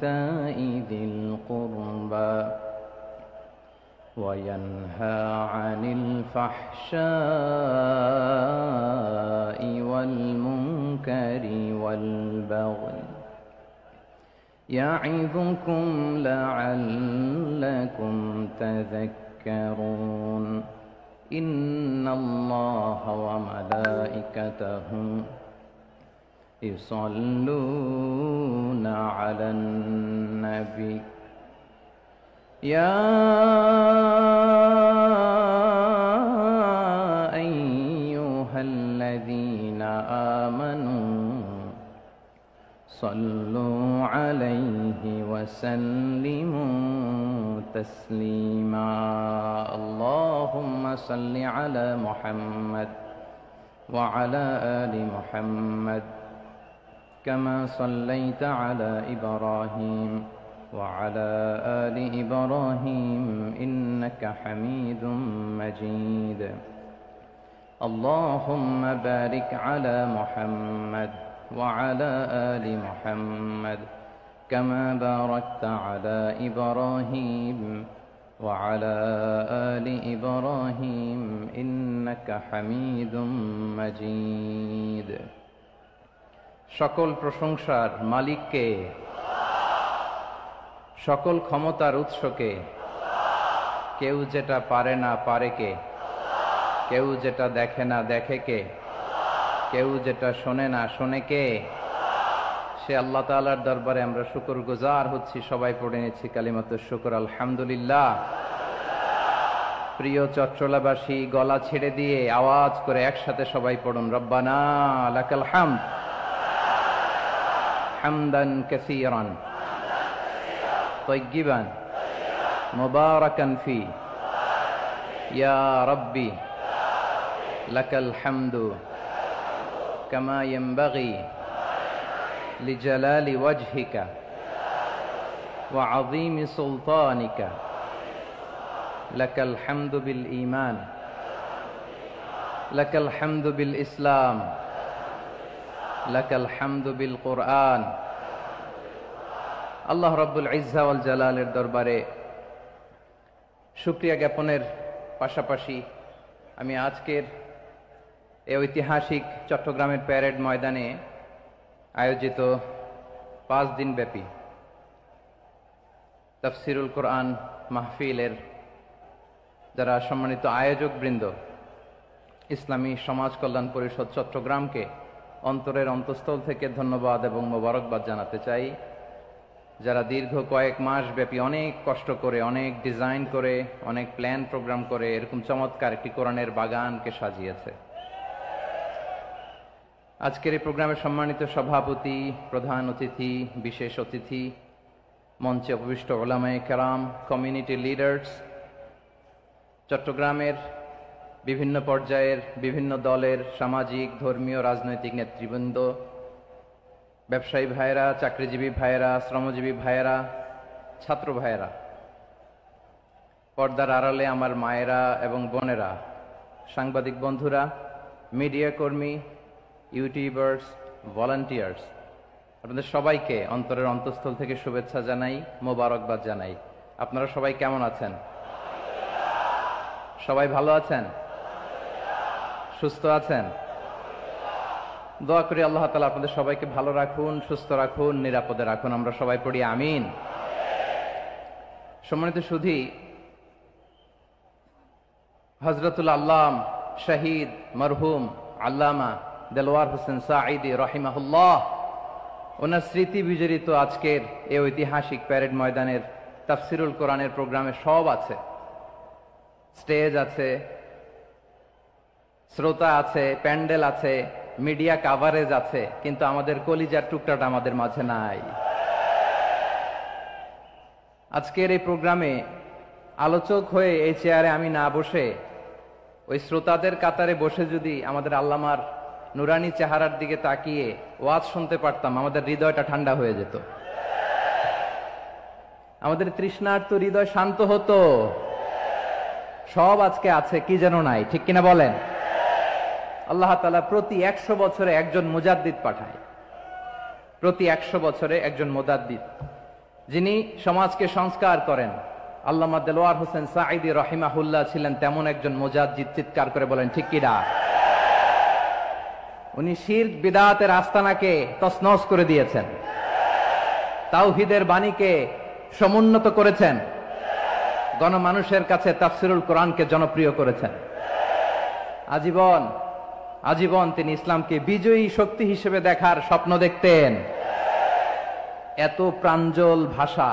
وإيتاء ذي القربى وينهى عن الفحشاء والمنكر والبغي يعظكم لعلكم تذكرون إن الله وملائكته يصلون على النبي يا أيها الذين آمنوا صلوا عليه وسلموا تسليما اللهم صل على محمد وعلى آل محمد كما صليت على إبراهيم وعلى آل إبراهيم إنك حميد مجيد اللهم بارك على محمد وعلى آل محمد كما باركت على إبراهيم وعلى آل إبراهيم إنك حميد مجيد সকল প্রশংসার মালিককে, সকল ক্ষমতার উৎসকে। কেউ যেটা পারে না পারে কে, কেউ যেটা দেখে না দেখে কে, কেউ যেটা শোনে না শোনে কে? সে আল্লাহ তাআলার দরবারে আমরা শুকরগুজার হচ্ছি। সবাই পড়ে নিচ্ছি কালিমাতুশ শুকর, আলহামদুলিল্লাহ। প্রিয় চট্টলাবাসী, গলা ছেড়ে দিয়ে আওয়াজ করে একসাথে সবাই পড়ুন, রব্বানা লাকাল হামদ হামদান কাসীরান তাইয়্যিবান মুবারাকান ফি ইয়া রাব্বি লাকাল হামদু কামা ইয়ানবাগি লিজালালি ওয়াজহিকা ওয়া আযীমি সুলতানিকা লাকাল হামদু বিল ঈমান লাকাল হামদু বিল ইসলাম লাকাল হামদু বিল কুরআন। আল্লাহ রাব্বুল ইজ্জা ওয়াল জালালের দরবারে শুকরিয়া জ্ঞাপনের পাশাপাশি আমি আজকের এই ঐতিহাসিক চট্টগ্রামের প্যারেড ময়দানে আয়োজিত 5 দিন ব্যাপী তাফসিরুল কোরআন মাহফিলের যারা সম্মানিত আয়োজক বৃন্দ, ইসলামী সমাজ কল্যাণ পরিষদ চট্টগ্রামকে অন্তরের অন্তঃস্থল থেকে ধন্যবাদ এবং মোবারকবাদ জানাতে চাই, যারা দীর্ঘ কয়েক মাস ব্যাপী অনেক কষ্ট করে, অনেক ডিজাইন করে, অনেক প্ল্যান প্রোগ্রাম করে এরকম চমৎকার একটি কোরআনের বাগানকে সাজিয়েছে। আজকের এই প্রোগ্রামের সম্মানিত সভাপতি, প্রধান অতিথি, বিশেষ অতিথি, মঞ্চে উপবিষ্ট উলামায়ে কেরাম, কমিউনিটি লিডার্স, চট্টগ্রামের বিভিন্ন পর্যায়ের বিভিন্ন দলের সামাজিক, ধর্মীয়, রাজনৈতিক নেতৃবৃন্দ, ব্যবসায়ী ভাইয়েরা, চাকরিজীবী ভাইয়েরা, শ্রমজীবী ভাইয়েরা, ছাত্র ভাইয়েরা, পর্দার আড়ালে আমার মায়েরা এবং বোনেরা, সাংবাদিক বন্ধুরা, মিডিয়া কর্মী, ইউটিউবার্স, ভলান্টিয়ার্স, আপনাদের সবাইকে অন্তরের অন্তঃস্থল থেকে শুভেচ্ছা জানাই, মোবারকবাদ জানাই। আপনারা সবাই কেমন আছেন? সবাই ভালো আছেন? সুস্থ আছেন? দোয়া করি আল্লাহ তাআলা আপনাদের সবাইকে ভালো রাখুন, সুস্থ রাখুন, নিরাপদে রাখুন। আমরা সবাই পড়ি আমিন। সম্মানিত সুধী, হযরতুল আল্লাম শহীদ মরহুম আল্লামা দেলওয়ার হোসেন সাঈদী রাহিমাহুল্লাহ, ওনার স্মৃতি বিজড়িত আজকের এই ঐতিহাসিক প্যারেড ময়দানের তাফসিরুল কোরআনের প্রোগ্রামে সব আছে। স্টেজ আছে, শ্রোতা আছে, প্যান্ডেল আছে, মিডিয়া কাভারেজ আছে, কিন্তু আমাদের কলিজার টুকরাটা আমাদের মাঝে নাই। আজকের এই প্রোগ্রামে আলোচক হয়ে এই চেয়ারে আমি না বসে ওই শ্রোতাদের কাতারে বসে যদি আমাদের আল্লামার নুরানি চেহারার দিকে তাকিয়ে ওয়াজ শুনতে পারতাম, আমাদের হৃদয়টা ঠান্ডা হয়ে যেত, আমাদের তৃষ্ণার্ত হৃদয় শান্ত হতো। সব আজকে আছে, কি যেন নাই, ঠিক কিনা বলেন? আল্লাহ তাআলা প্রতি 100 বছরে একজন মুজাদ্দিদ পাঠায়, প্রতি 100 বছরে একজন মুজাদ্দিদ। যিনি সমাজকে সংস্কার করেন, আল্লামা দেলোয়ার হোসেন সাঈদী রাহিমাহুল্লাহ ছিলেন তেমন একজন মুজাদ্দিদ। চিৎকার করে বলেন ঠিক কিনা? উনি শিরক বিদআতের আস্তানাকে তছনছ করে দিয়েছেন, তাওহীদের বাণীকে সমুন্নত করেছেন, গণমানুষের কাছে তাফসিরুল কোরআনকে জনপ্রিয় করেছেন। আজীবন আজীবন তিনি ইসলামকে বিজয়ী শক্তি হিসেবে দেখার স্বপ্ন দেখতেন। এত প্রাঞ্জল ভাষা,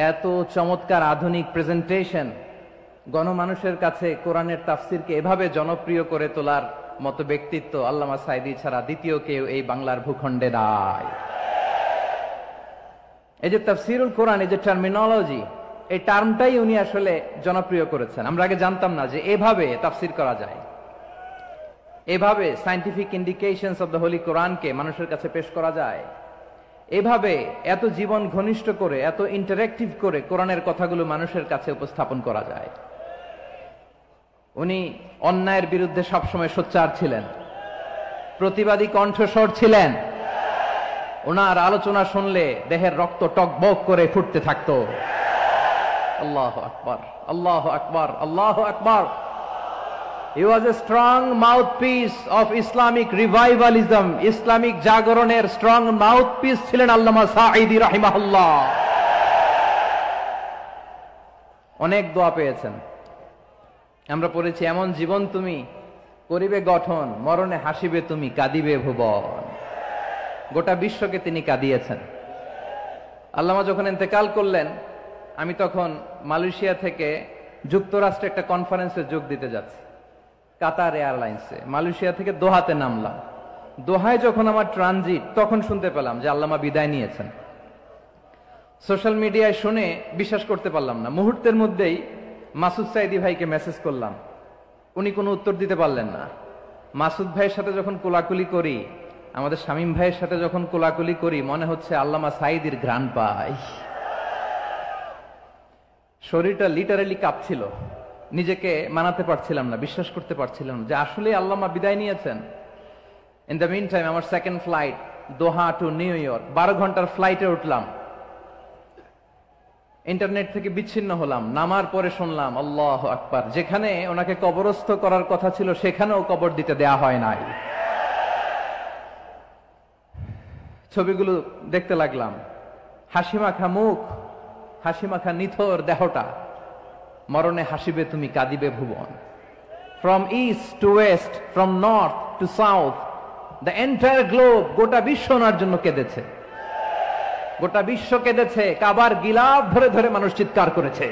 এত চমৎকার আধুনিক প্রেজেন্টেশন, গণমানুষের কাছে কোরআনের তাফসিরকে এভাবে জনপ্রিয় করে তোলার মতো ব্যক্তিত্ব আল্লামা সাঈদী ছাড়া দ্বিতীয় কেউ এই বাংলার ভূখণ্ডে নাই। এই যে তাফসিরুল কোরআন, এই যে টার্মিনোলজি, এই টার্মটাই উনি আসলে জনপ্রিয় করেছেন। আমরা আগে জানতাম না যে এভাবে তাফসির করা যায়, এভাবে scientific indications of the Holi কোরআনকে মানুষের কাছে পেশ করা যায়, এভাবে এত জীবন ঘনিষ্ঠ করে, এত ইন্টারেক্টিভ করে কোরআনের কথাগুলো মানুষের কাছে উপস্থাপন করা যায়। উনি অন্যায়ের বিরুদ্ধে সবসময় সোচ্চার ছিলেন, প্রতিবাদী কণ্ঠস্বর ছিলেন। ওনার আলোচনা শুনলে দেহের রক্ত টকবক করে ফুটতে থাকতো। আল্লাহু আকবার, আল্লাহু আকবার, আল্লাহু আকবার। He was a strong mouthpiece of Islamic revivalism. Islamic জাগরণের স্ট্রং মাউথপিস ছিলেন আল্লামা সাঈদী রাহিমাহুল্লাহ। অনেক দোয়া পেয়েছেন। আমরা পড়েছি, এমন জীবন তুমি করিবে গঠন, মরণে হাসিবে তুমি, কাঁদিবে ভুবন। গোটা বিশ্বকে তিনি কাঁদিয়েছেন। আল্লামা যখন ইন্তেকাল করলেন, আমি তখন মালয়েশিয়া থেকে যুক্তরাষ্ট্রে একটা কনফারেন্সে যোগ দিতে যাচ্ছি, কাতার এয়ারলাইন্সে। মালয়েশিয়া থেকে দোহাতে নামলাম। দোহায় যখন আমার ট্রানজিট, তখন শুনতে পেলাম যে আল্লামা বিদায় নিয়েছেন। সোশ্যাল মিডিয়ায় শুনে বিশ্বাস করতে পারলাম না। মুহূর্তের মধ্যেই মাসুদ সাঈদী ভাইকে মেসেজ করলাম, উনি কোনো উত্তর দিতে পারলেন না। মাসুদ ভাইয়ের সাথে যখন কোলাকুলি করি, আমাদের শামীম ভাইয়ের সাথে যখন কোলাকুলি করি, মনে হচ্ছে আল্লামা সাঈদীর ঘ্রাণ পাই। শরীরটা লিটারালি কাঁপছিল, নিজেকে মানাতে পারছিলাম না, বিশ্বাস করতে পারছিলাম যে আসলে আল্লামা বিদায় নিয়েছেন। ইন দ্য মিন টাইম আমার সেকেন্ড ফ্লাইট দোহা টু নিউ ইয়র্ক, 12 ঘন্টার ফ্লাইটে উঠলাম। ইন্টারনেট থেকে বিচ্ছিন্ন হলাম। নামার পরে শুনলাম আল্লাহু আকবার, যেখানে ওনাকে কবরস্থ করার কথা ছিল সেখানেও কবর দিতে দেয়া হয় নাই। ছবিগুলো দেখতে লাগলাম, হাসিমাখা মুখ, হাসিমাখা নিথর দেহটা, মরণে হাসিবে তুমি, কাঁদিবে ভুবন। From east to west, from north to south, the entire globe, গোটা বিশ্ব ওনার জন্য কেঁদেছে, গোটা বিশ্ব কেঁদেছে। কাবার গিলাফ ধরে ধরে মানুষ চিৎকার করেছে।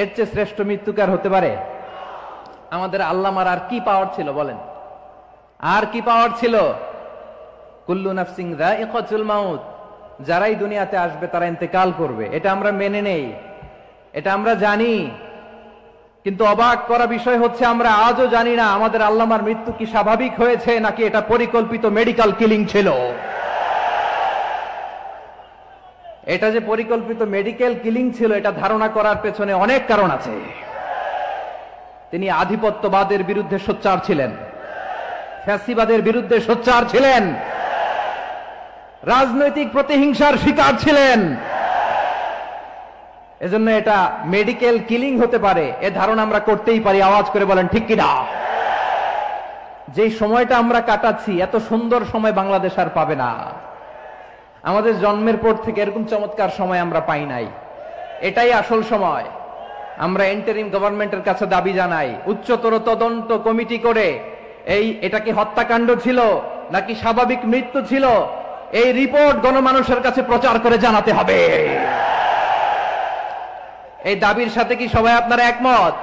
এর চেয়ে শ্রেষ্ঠ মৃত্যুকার হতে পারে? আমাদের আল্লামার আর কি পাওয়ার ছিল বলেন? আর কি পাওয়ার ছিল? কুল্লু নাফসিন যায়িকাতুল মাউত, যারাই দুনিয়াতে আসবে তারা ইন্তেকাল করবে, এটা আমরা মেনে নেই, এটা আমরা জানি। কিন্তু অবাক করা বিষয় হচ্ছে, আমরা আজও জানি না আমাদের আল্লামার মৃত্যু কি স্বাভাবিক হয়েছে নাকি এটা পরিকল্পিত মেডিকেল কিলিং ছিল। এটা যে পরিকল্পিত মেডিকেল কিলিং ছিল, এটা ধারণা করার পেছনে অনেক কারণ আছে। তিনি আধিপত্যবাদের বিরুদ্ধে সোচ্চার ছিলেন, ফ্যাসিবাদের বিরুদ্ধে সোচ্চার ছিলেন, রাজনৈতিক প্রতিহিংসার শিকার ছিলেন। এজন্য এটা মেডিকেল কিলিং হতে পারে এ ধারণা আমরা করতেই পারি। আওয়াজ করে বলেন ঠিক কিনা? যে সময়টা আমরা কাটাচ্ছি, এত সুন্দর সময় বাংলাদেশ আর পাবে না। আমাদের জন্মের পর থেকে এরকম চমৎকার সময় আমরা পাই নাই। এটাই আসল সময়। আমরা ইন্টারিম গভর্নমেন্টের কাছে দাবি জানাই, উচ্চতর তদন্ত কমিটি করে এটা কি হত্যাকাণ্ড ছিল নাকি স্বাভাবিক মৃত্যু ছিল, এই রিপোর্ট গণমানুষের কাছে প্রচার করে জানাতে হবে। এই দাবির সাথে কি সবাই আপনারা একমত?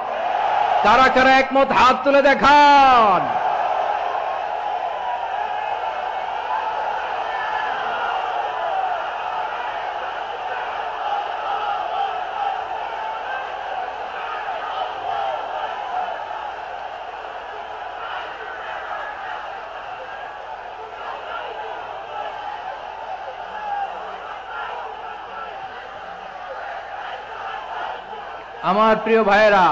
কারা কারা একমত হাত তুলে দেখান। আমার প্রিয় ভাইয়েরা,